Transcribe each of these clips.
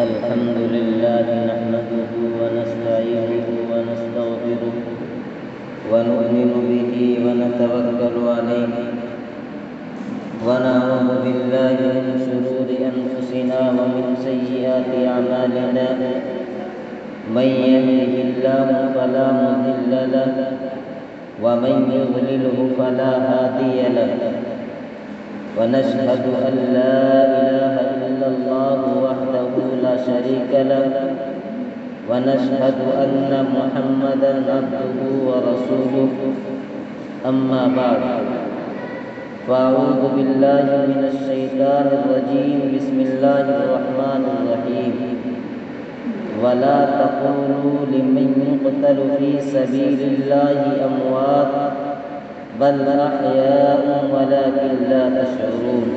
الحمد لله نحمده ونستعينه ونستغفره ونؤمن به ونتوكل عليه ونعوذ بالله من شرور أنفسنا ومن سيئات أعمالنا من يهده الله فلا مضل له ومن يضلله فلا هادي له ونشهد أن لا إله إلا الله وحده لا شريك له ونشهد أن محمدا عبده ورسوله أما بعد فأعوذ بالله من الشيطان الرجيم بسم الله الرحمن الرحيم ولا تقولوا لمن يقتل في سبيل الله أموات بل أحياء ولكن لا تشعرون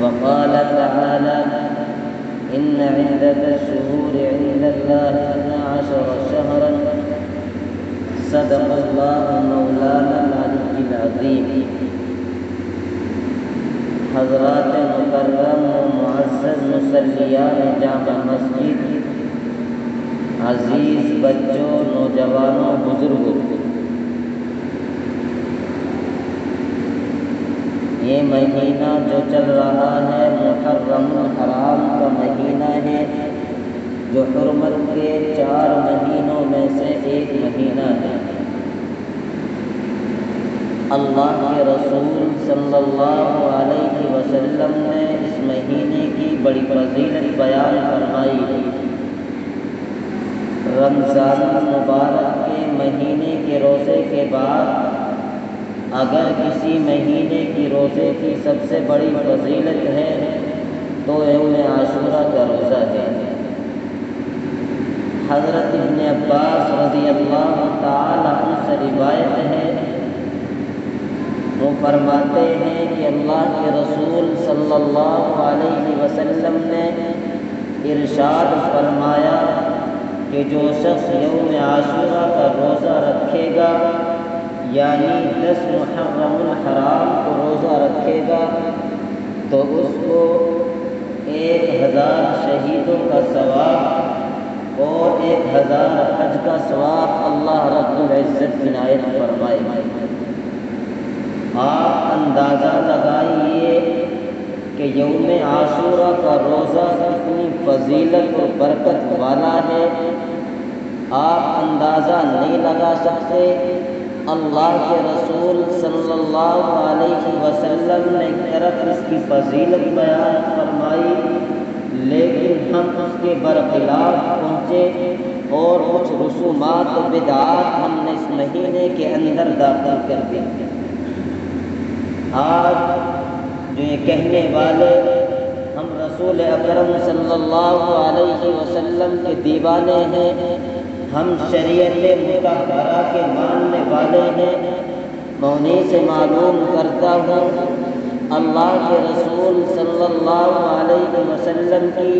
وقال تعالى إن عدة الشهور عند الله 12 شهرا صدق الله مولانا العلي العظيم. حضرات مکرم و معزز مصلیان جامع مسجد، عزیز بچوں، نوجوانوں، بزرگوں، یہ مہینہ جو چل رہا ہے محرم الحرام کا مہینہ ہے، جو حرمت کے 4 مہینوں میں سے ایک مہینہ ہے۔ اللہ کے رسول صلی اللہ علیہ وسلم نے اس مہینے کی بڑی فضیلت بیان فرمائی ہے۔ رمضان المبارک کے مہینے کے روزے کے بعد اگر کسی مہینے کی روزے کی سب سے بڑی فضیلت ہے تو یوم عاشورہ کا روزہ ہے۔ حضرت ابن عباس رضی اللہ تعالی عنہ سے روایت ہے، وہ فرماتے ہیں کہ اللہ کے رسول صلی اللہ علیہ وسلم نے ارشاد فرمایا کہ جو شخص یوم عاشورہ کا روزہ رکھے گا، یعنی 10 محرم الحرام کو روزہ رکھے گا، تو اس کو 1000 شہیدوں کا ثواب اور 1000 حج کا ثواب اللہ رب العزت عنایت فرمائے۔ آپ اندازہ لگائیے کہ یوم عاشورہ کا روزہ کتنی فضیلت اور برکت والا ہے، آپ اندازہ نہیں لگا سکتے۔ اللہ کے رسول صلی اللہ علیہ وسلم نے ایک طرف اس کی فضیلت بیان فرمائی، لیکن ہم اس کے برخلاف پہنچے اور کچھ رسومات و بدعات ہم نے اس مہینے کے اندر داخل کر دی۔ آج جو یہ کہنے والے ہم رسول اکرم صلی اللہ علیہ وسلم کے دیوانے ہیں، ہم شریعت مطہرہ کے ماننے والے ہیں، میں انہیں سے معلوم کرتا ہوں اللہ کے رسول صلی اللہ علیہ وسلم کی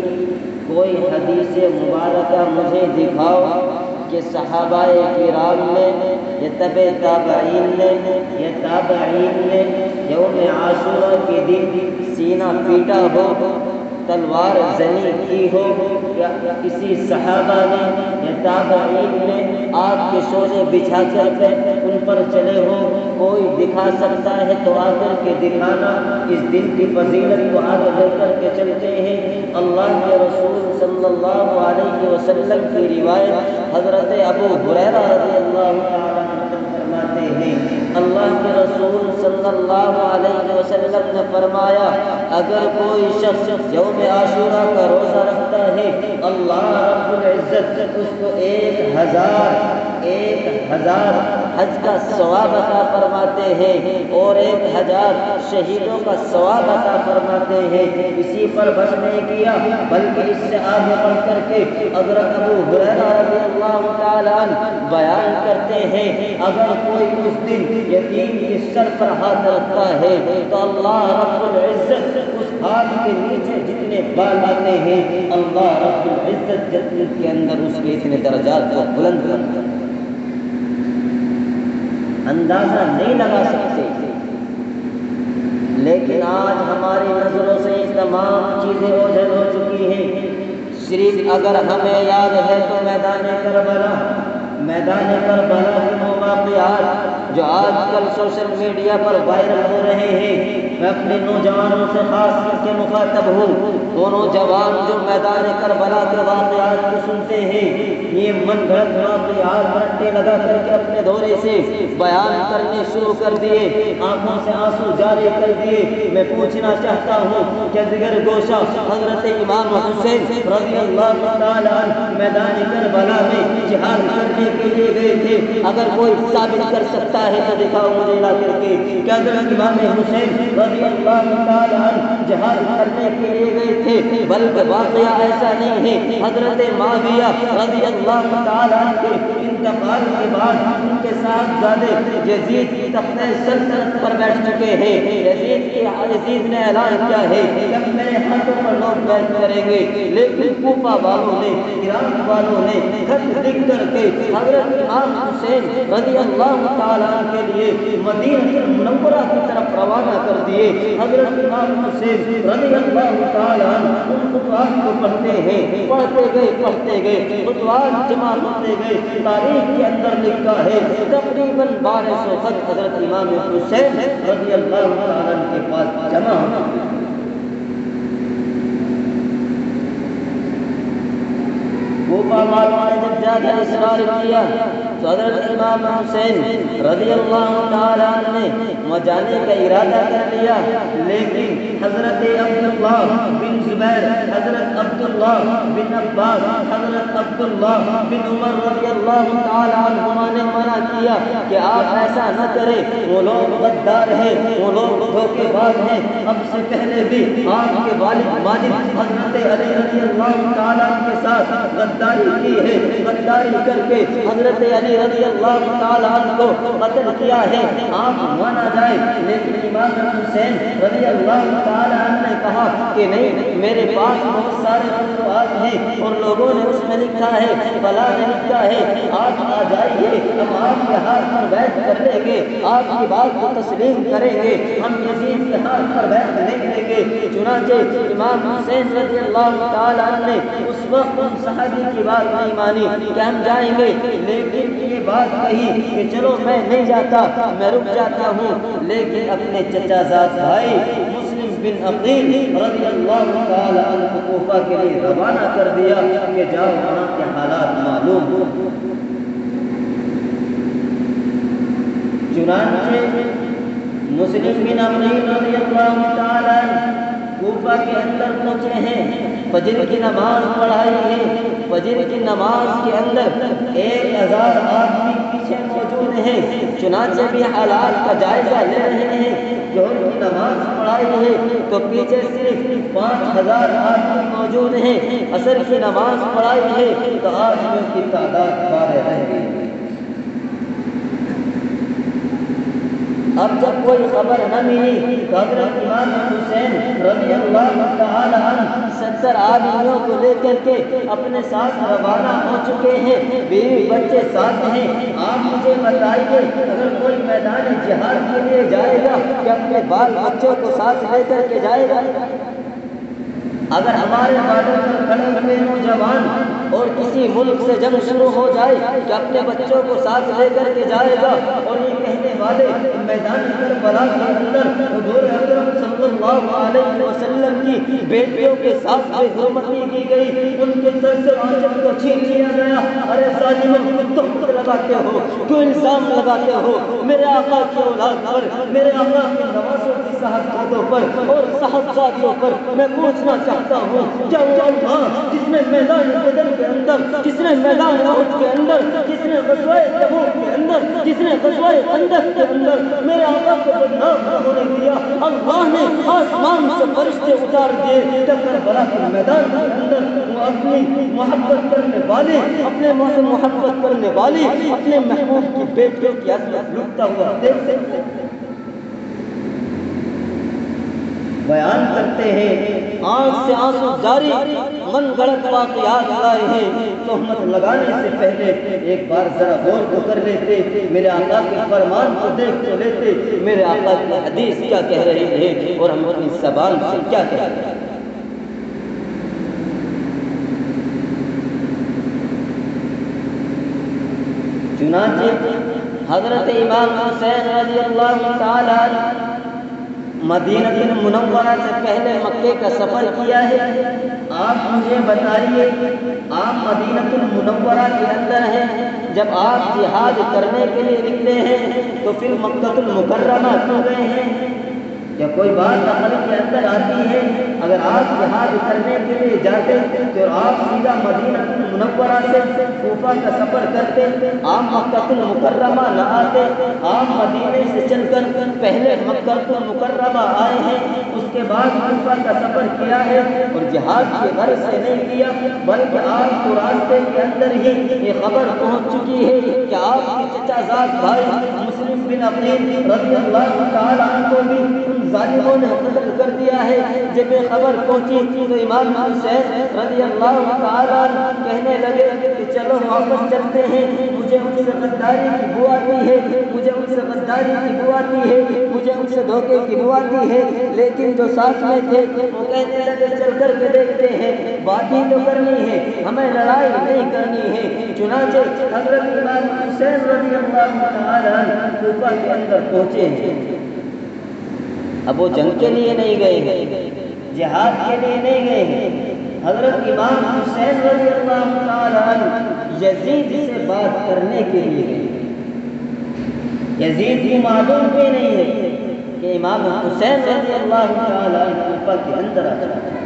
کوئی حدیث مبارکہ مجھے دکھاؤ کہ صحابہ کرام نے یا تابعین نے یوم عاشورہ کے دن سینہ پیٹا ہو، تلوار زنی کی ہو، یا کسی صحابہ نے یا تابعین نے آگ کے شعلے بچھا کر ان پر چلے ہو۔ کوئی دکھا سکتا ہے تو آ کر کے دکھانا، اس دن کی فضیلت کو آگے لے کر کے چلتے ہیں۔ اللہ کے رسول صلی اللہ علیہ وسلم کی روایت حضرت ابو ہریرہ رضی اللہ تعالیٰ عنہ فرماتے ہیں، اللہ کے رسول صلی اللہ علیہ وسلم نے فرمایا اگر کوئی شخص یوم عاشورہ کا روزہ رکھتا ہے، اللہ رب العزت اس کو 1000 حج کا ثواب عطا فرماتے ہیں اور 1000 شہیدوں کا ثواب عطا فرماتے ہیں۔ اسی پر بس نہیں کیا بلکہ اس سے آگے بڑھ کر کے حضرت ابو ہریرہ رضی اللہ تعالیٰ عنہ بیان کرتے ہیں اگر کوئی اس دن یتیم کے سر پر ہاتھ رکھتا ہے تو اللہ رب العزت اس ہاتھ کے نیچے جتنے بال آتے ہیں اللہ رب العزت جنت کے اندر اس کے اتنے درجات کو بلند کرتا ہے۔ اندازہ نہیں لگا سکتے، لیکن آج ہماری نظروں سے تمام چیزیں اوجھل ہو چکی ہیں۔ صرف اگر ہمیں یاد ہے تو میدان کربلا کے مواقعات جو آج کل سوشل میڈیا پر وائرل ہو رہے ہیں، میں اپنے نوجوانوں سے خاص کر کے مخاطب ہوں۔ وہ نوجوان جو میدان کربلا کے واقعات کو سنتے ہیں، یہ من گھڑت واقعات رٹے لگا کر کے اپنے دورے سے بیان کرنے شروع کر دیے، آنکھوں سے آنسو جاری کر دیے۔ میں پوچھنا چاہتا ہوں کہ جگر گوشہ حضرت امام حسین رضی اللہ تعالیٰ عنہ میدان کربلا میں جہاد کرنے کے لیے گئے تھے، اگر کوئی ثابت کر سکتا ہے تو دکھاؤ مجھے لا کر کے کہ حضرت امام حسین رضی اللہ تعالیٰ عنہ جہاد کرنے کے لیے گئے تھے۔ بلکہ واقعہ ایسا نہیں ہے، حضرت معاویہ رضی اللہ تعالیٰ عنہ کے انتقال کے بعد ان کے صاحبزادے یزید کی تخت سلطنت پر بیٹھ چکے ہیں۔ یزید نے اعلان کیا ہے کہ اب میرے ہاتھوں پر لوگ بیعت کریں گے، لیکن کوفہ والوں نے، عراق والوں نے خط لکھ کر کے حضرت امام حسین رضی اللہ تعالیٰ عنہ کے لیے مدینہ منورہ کی طرف روانہ کر دیے۔ حضرت امام حسین رضی اللہ تعالیٰ عنہ ان خطوات کو پڑھتے گئے خطوات جمع کرتے گئے۔ تاریخ کے اندر لکھا ہے تقریباً 1200 خط حضرت امام حسین رضی اللہ تعالیٰ عنہ کے پاس جمع ہوئے۔ کوفہ والوں نے جب زیادہ اصرار کیا تو حضرت امام حسین رضی اللہ تعالیٰ عنہ نے وہاں جانے کا ارادہ کر لیا، لیکن حضرت عبداللہ بن زبیر، حضرت عبداللہ بن عباس، حضرت عبداللہ بن عمر رضی اللہ تعالیٰ عنہما نے منع کیا کہ آپ ایسا نہ کریں، وہ لوگ غدار ہیں، وہ لوگ دھوکے باز ہیں۔ اب سے پہلے بھی آپ کے والد ماجد حضرت علی رضی اللہ تعالیٰ عنہ کے ساتھ غداری کی ہے، غداری کر کے حضرت علی رضی اللہ تعالیٰ عنہ کو قتل کیا ہے، آپ مانا جائے۔ لیکن امام حسین رضی اللہ تعالیٰ عنہ نے کہا کہ نہیں، میرے پاس بہت سارے خطوات ہیں اور لوگوں نے اس میں لکھا ہے، فلاں نے لکھا ہے، آپ آ جائیے، ہم آپ کے ہاتھ پر بیعت کر لیں گے، آپ کی بات کو تسلیم کریں گے، ہم یزید کے ہاتھ پر بیعت نہیں دیں گے۔ چنانچہ امام حسین رضی اللہ تعالیٰ عنہ نے اس وقت ان صحابی کی بات نہیں مانی کہ ہم جائیں گے، لیکن یہ بات کہی کہ چلو میں نہیں جاتا، میں رک جاتا ہوں۔ لیکن اپنے چچا زاد بھائی مسلم بن عقیل رضی اللہ تعالیٰ عنہ کو کوفہ کے لیے روانہ کر دیا کہ جاؤ وہاں کے حالات معلوم ہو۔ چنانچہ مسلم بن عقیل رضی اللہ تعالیٰ عنہ کوفہ کے اندر پہنچے ہیں، فجر کی نماز پڑھائی ہے۔ فجر کی نماز کے اندر 1000 آدمی پیچھے موجود ہیں، چنانچہ بھی حالات کا جائزہ لے رہے ہیں۔ ظہر کی نماز پڑھائی ہے تو پیچھے صرف 5000 آدمی موجود ہیں، عصر کی نماز پڑھائی ہے تو آدمیوں کی تعداد 12 رہ گئی۔ اب جب کوئی خبر نہ ملی تو حضرت امام حسین رضی اللہ تعالیٰ عنہ 70 آدمیوں کو لے کر کے اپنے ساتھ روانہ ہو چکے ہیں، بیوی بچے ساتھ ہیں۔ آپ مجھے بتائیے، اگر کوئی میدان جہاد کے لیے جائے گا کہ اپنے بال بچوں کو ساتھ لے کر کے جائے گا؟ اگر ہمارے بارڈر پر کھڑے ہوئے نوجوان اور کسی ملک سے جنگ شروع ہو جائے کہ اپنے بچوں کو ساتھ لے کر کے جائے گا، اور یہ کہنے والے میدان کربلا کے اندر حضور اکرم صلی اللہ علیہ وسلم کی بیٹیوں کے ساتھ بے حرمتی کی گئی، ان کے سر سے آنچل کو چھین لیا گیا۔ ارے ظالموں، تم لگاتے ہو، کیوں الزام لگاتے ہو میرے آقا کی اولاد پر، میرے آقا کے نوازوں کی صاحبزادوں پر اور صاحبزادیوں پر؟ میں پوچھنا چاہتا ہوں، کیا وہ اللہ جس نے میدان بدر کے اندر، جس نے میدان احد کے اندر، جس نے غزوہ تبوک کے اندر، جس نے غزوہ خندق کے اندر میرے آقا کو بدنام نہ ہونے دیا، اللہ نے آسمان سے فرشتے اتار دیے کربلا کے میدان کے اندر وہ اپنی محبت کرنے والے، اپنے ماں سے محبت کرنے والے، اپنے محبوب کی بیٹیوں کی عظمت لٹتا ہوا دیکھ سکتے بیان کرتے ہیں، آنکھ سے آنسو جاری، من گڑت واقعات لائے ہیں۔ تہمت لگانے سے پہلے ایک بار ذرا غور تو کر لیتے، میرے آقا کے فرمان کو دیکھ تو لیتے، میرے آقا کی حدیث کیا کہہ رہی ہے اور ہم اپنی زبان سے کیا کہہ رہے ہیں۔ چنانچہ حضرت امام حسین رضی اللہ تعالیٰ عنہ مدینہ المنورہ سے پہلے مکے کا سفر کیا ہے۔ آپ مجھے بتائیے، آپ مدینہ المنورہ کے اندر ہیں، جب آپ جہاد کرنے کے لیے نکلے ہیں تو پھر مکہ المکرمہ کیوں گئے ہیں؟ یا کوئی بات عمل کے اندر آتی ہے، اگر آپ جہاد کرنے کے لیے جاتے تو آپ سیدھا مدینہ المنورہ سے کوفہ کا سفر کرتے، آپ مکہ المکرمہ نہ آتے، آپ مدینے سے چل کر پہلے مکہ المکرمہ آئے ہیں، اس کے بعد کوفہ کا سفر کیا ہے، اور جہاد کی غرض سے نہیں کیا، بلکہ آپ کو راستے کے اندر ہی یہ خبر پہنچ چکی ہے کہ آپ کے چچا زاد بھائی مسلم بن عقیل رضی اللہ تعالیٰ عنہ کو بھی ان ظالموں نے قتل کر دیا ہے۔ جب یہ خبر پہنچی تو امام حسین رضی اللہ تعالیٰ عنہ کہنے لگے کہ چلو واپس چلتے ہیں، مجھے ان سے غداری کی بو آتی ہے، مجھے ان سے غداری کی بو آتی ہے، مجھے ان سے دھوکے کی بو آتی ہے۔ لیکن جو ساتھ میں تھے وہ کہنے لگے چل کر کے دیکھتے ہیں، بات ہی تو کرنی ہے، ہمیں لڑائی نہیں کرنی ہے۔ چنانچہ حضرت امام حسین رضی اللہ تعالیٰ عنہ کوفہ کے اندر پہنچے ہیں۔ اب وہ جنگ کے لیے نہیں گئے ہیں، جہاد کے لیے نہیں گئے ہیں، حضرت امام حسین رضی اللہ تعالیٰ عنہ یزید سے بات کرنے کے لیے گئے۔ یزید کی معلوم بھی نہیں ہے کہ امام حسین رضی اللہ تعالیٰ عنہ کوفہ کے اندر آ جاتا ہے۔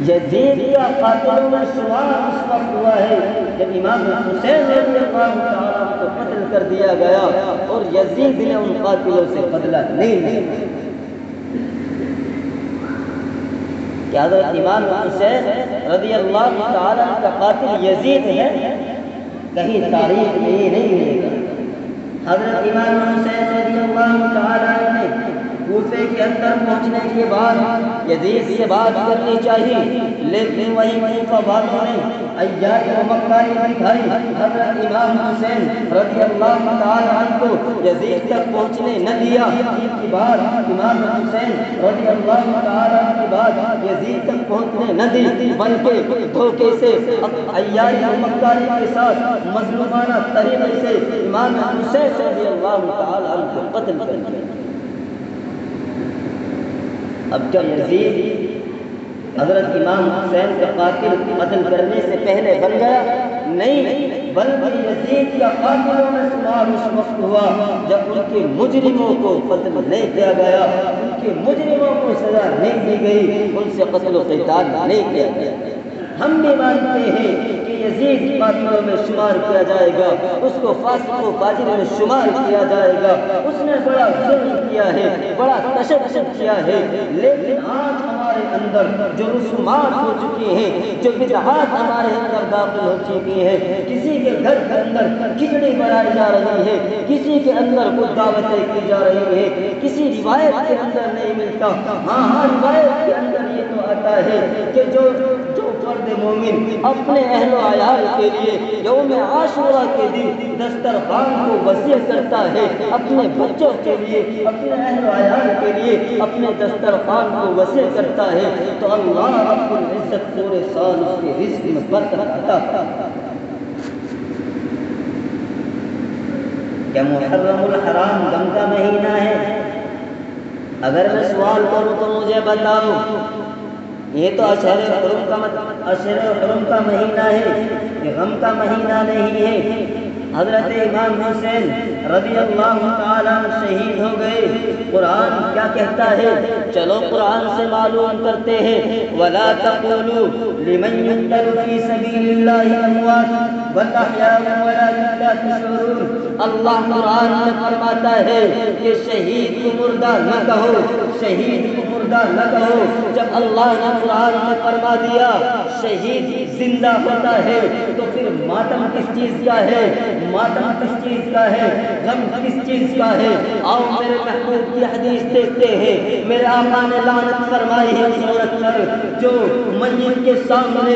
یزید کا قاتلوں میں شمار اس وقت ہوا ہے جب امام حسین رضی اللہ تعالیٰ عنہ کو قتل کر دیا گیا، اور یزید نے ان قاتلوں سے بدلہ نہیں لیا۔ کہ حضرت امام حسین رضی اللہ تعالیٰ عنہ کا قاتل یزید ہے، کہیں تاریخ میں یہ نہیں ملے گا۔ حضرت امام حسین رضی اللہ تعالیٰ عنہ نے کوفے کے اندر پہنچنے کے بعد یزید سے بات کرنی چاہیے، لیکن وہی کوفہ والوں نے عیاری و مکاری دکھائی، حضرت امام حسین رضی اللہ تعالیٰ عنہ کو یزید تک پہنچنے نہ دیا۔ اس کے بعد امام حسین رضی اللہ تعالیٰ عنہ کی بات یزید تک پہنچنے نہ دی، بلکہ دھوکے سے عیاری و مکاری کے ساتھ مظلومانہ طریقے سے امام حسین رضی اللہ تعالیٰ عنہ کو قتل کر دیا۔ اب کیا یزید حضرت امام حسین کا قاتل قتل کرنے سے پہلے بن گیا؟ نہیں، بلکہ یزید کا قاتلوں میں شمار اس وقت ہوا جب ان کے مجرموں کو قتل نہیں کیا گیا، ان کے مجرموں کو سزا نہیں دی گئی، ان سے قتل و قتال نہیں کیا گیا۔ ہم بھی مانتے ہیں کہ یزید قاتلوں میں شمار کیا جائے گا، اس کو فاسق و فاجر میں شمار کیا جائے گا، اس نے بڑا ظلم کیا ہے، بڑا تشدد کیا ہے، لیکن آج ہمارے اندر جو رسومات ہو چکی ہیں، جو بدعات ہمارے اندر داخل ہو چکی ہیں، کسی کے گھر کے اندر کھچڑی بنائی جا رہی ہے، کسی کے اندر کچھ دعوتیں کی جا رہی ہے، کسی روایت کے اندر نہیں ملتا۔ ہاں روایت کے اندر یہ تو آتا ہے کہ جو فرد مومن اپنے اہل و عیال کے لیے یوم عاشورہ کے دن دسترخوان کو وسیع کرتا ہے، اپنے بچوں کے لیے، اپنے اہل و عیال کے لیے اپنے دسترخوان کو وسیع کرتا ہے، تو اللہ رب العزت پورے سال اس کے رزق میں برکت عطا کرتا ہے۔ کیا محرم الحرام غم کا مہینہ ہے؟ اگر میں سوال کروں تو مجھے بتاؤ، یہ تو اشہر حرم کا مہینہ ہے، یہ غم کا مہینہ نہیں ہے۔ حضرت امام حسین رضی اللہ تعالیٰ شہید ہو گئے۔ قرآن کیا کہتا ہے؟ چلو قرآن سے معلوم کرتے ہیں۔ وَلَا تَقُولُوا لِمَنْ يُقْتَلُ فِي سَبِيلِ اللَّهِ أَمْوَاتٌ بَلْ أَحْيَاءٌ وَلَٰكِنْ لَا تَشْعُرُونَ۔ اللہ قرآن میں فرماتا ہے کہ شہید کو مردہ نہ کہو، شہید کو مردہ نہ کہو۔ جب اللہ نے قرآن میں فرما دیا شہید زندہ ہوتا ہے تو پھر ماتم کس چیز کا ہے؟ ماتم کس چیز کا ہے؟ غم کس چیز کا ہے؟ آؤ میرے محبوب کی حدیث دیکھتے ہیں۔ میرے آقا نے لعنت فرمائی ہے اس عورت پر جو میت کے سامنے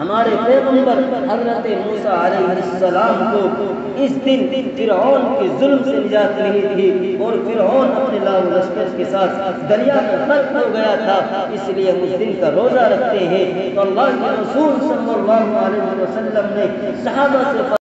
ہمارے پیغمبر حضرت موسیٰ علیہ السلام کو اس دن فرعون کے ظلم سے نجات نہیں تھی اور فرعون اپنے لاؤ لشکر کے ساتھ دریا میں غرق ہو گیا تھا، اس لیے ہم اس دن کا روزہ رکھتے ہیں۔ تو اللہ کے رسول صلی اللہ علیہ وسلم نے صحابہ سے